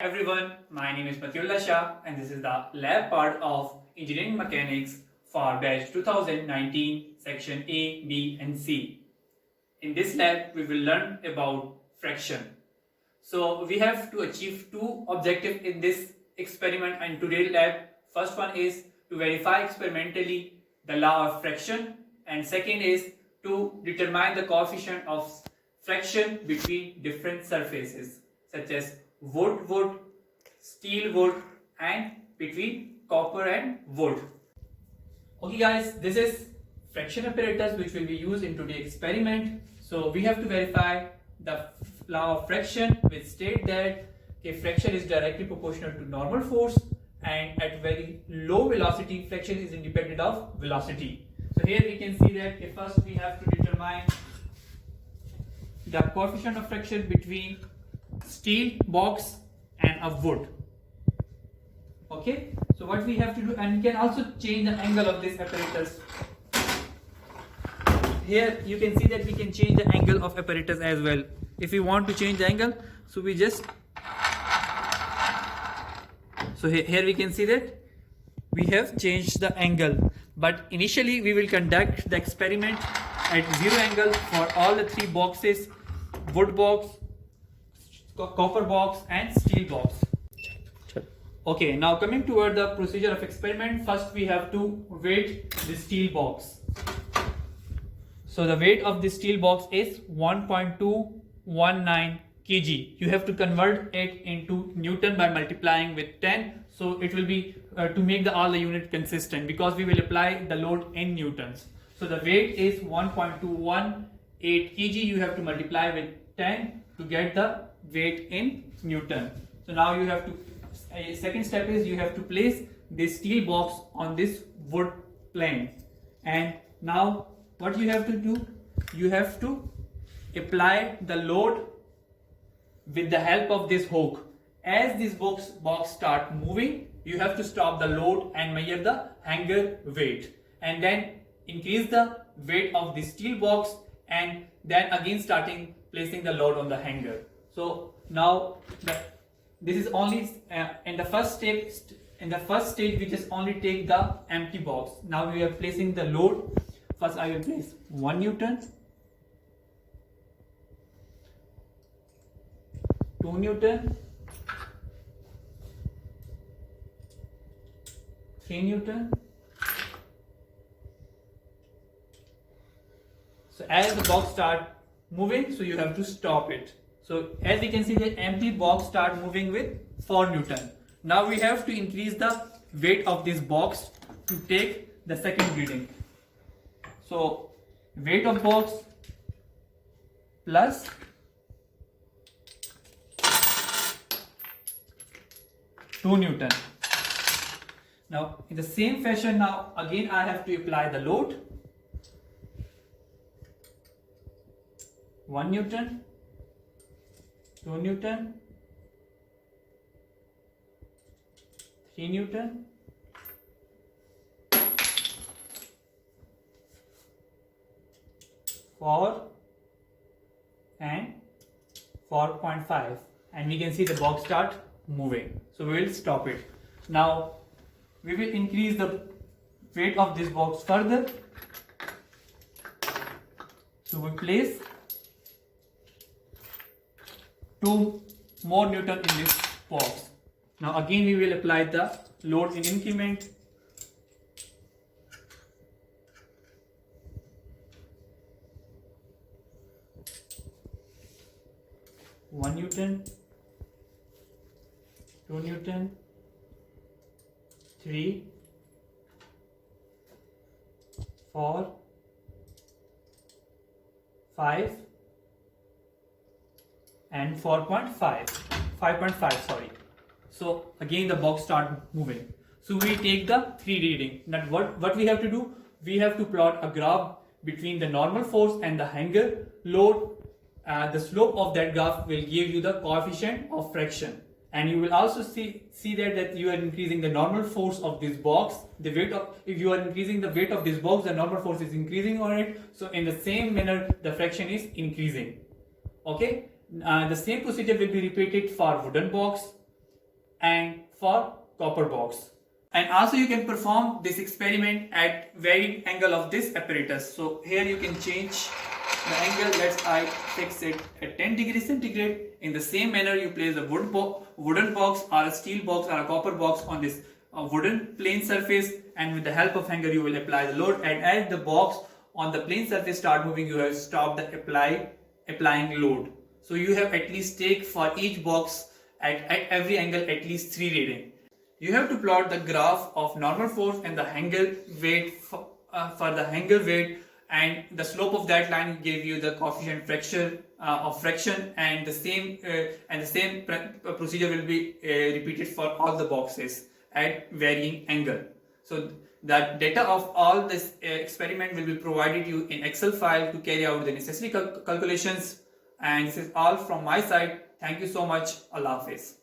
Everyone, my name is Matiullah Shah and this is the lab part of Engineering Mechanics for batch 2019 section A, B and C. In this lab, we will learn about friction. So we have to achieve two objectives in this experiment and today's lab. First one is to verify experimentally the law of friction and second is to determine the coefficient of friction between different surfaces such as wood, steel wood and between copper and wood. Okay guys, this is friction apparatus which will be used in today's experiment. So we have to verify the law of friction which state that friction is directly proportional to normal force and at very low velocity friction is independent of velocity. So here we can see that first we have to determine the coefficient of friction between steel box and a wood. Okay, so what we have to do, and we can also change the angle of this apparatus. Here you can see that we can change the angle of apparatus as well. If we want to change the angle, so we just, so here we can see that we have changed the angle, but initially we will conduct the experiment at zero angle for all the three boxes: wood box, copper box and steel box. Okay, now coming toward the procedure of experiment, first we have to weight the steel box. So the weight of the steel box is 1.219 kg. You have to convert it into Newton by multiplying with 10. So it will be to make all the unit consistent because we will apply the load in newtons. So the weight is 1.218 kg. You have to multiply with 10 to get the weight in Newton. So now you have to, second step is you have to place this steel box on this wood plane, and now what you have to do, you have to apply the load with the help of this hook. As this box start moving, you have to stop the load and measure the hanger weight and then increase the weight of the steel box and then again starting placing the load on the hanger. So now this is only in the first step. In the first stage, we just only take the empty box. Now we are placing the load. First, I will place 1 Newton, 2 Newton, 3 Newton. So as the box start moving, so you have to stop it. So as we can see, the empty box start moving with 4 Newton. Now we have to increase the weight of this box to take the second reading. So weight of box plus two Newton. Now in the same fashion, now again I have to apply the load. 1 Newton, 2 Newton, 3 Newton, 4 and 4.5, and we can see the box start moving. So we will stop it. Now we will increase the weight of this box further. So we place 2 more Newton in this box. Now again we will apply the load in increment. 1 Newton, 2 Newton, 3, 4, 5 and 5.5, sorry. So again the box start moving. So we take the 3 reading. Now what we have to do, we have to plot a graph between the normal force and the hanger load. The slope of that graph will give you the coefficient of friction, and you will also see that you are increasing the normal force of this box. The weight of, if you are increasing the weight of this box, the normal force is increasing on it. So in the same manner the friction is increasing. Okay, the same procedure will be repeated for wooden box, and for copper box. And also you can perform this experiment at varying angle of this apparatus. So here you can change the angle. Let's I fix it at 10 degrees centigrade. In the same manner, you place a wooden box or a steel box or a copper box on this wooden plane surface, and with the help of hanger you will apply the load, and as the box on the plane surface start moving, you have stopped the applying load. So you have at least take for each box at every angle at least 3 reading. You have to plot the graph of normal force and the hanger weight for the hanger weight, and the slope of that line give you the coefficient of fraction, and the same procedure will be repeated for all the boxes at varying angle. So that data of all this experiment will be provided you in Excel file to carry out the necessary calculations. And this is all from my side. Thank you so much. Allah Hafiz.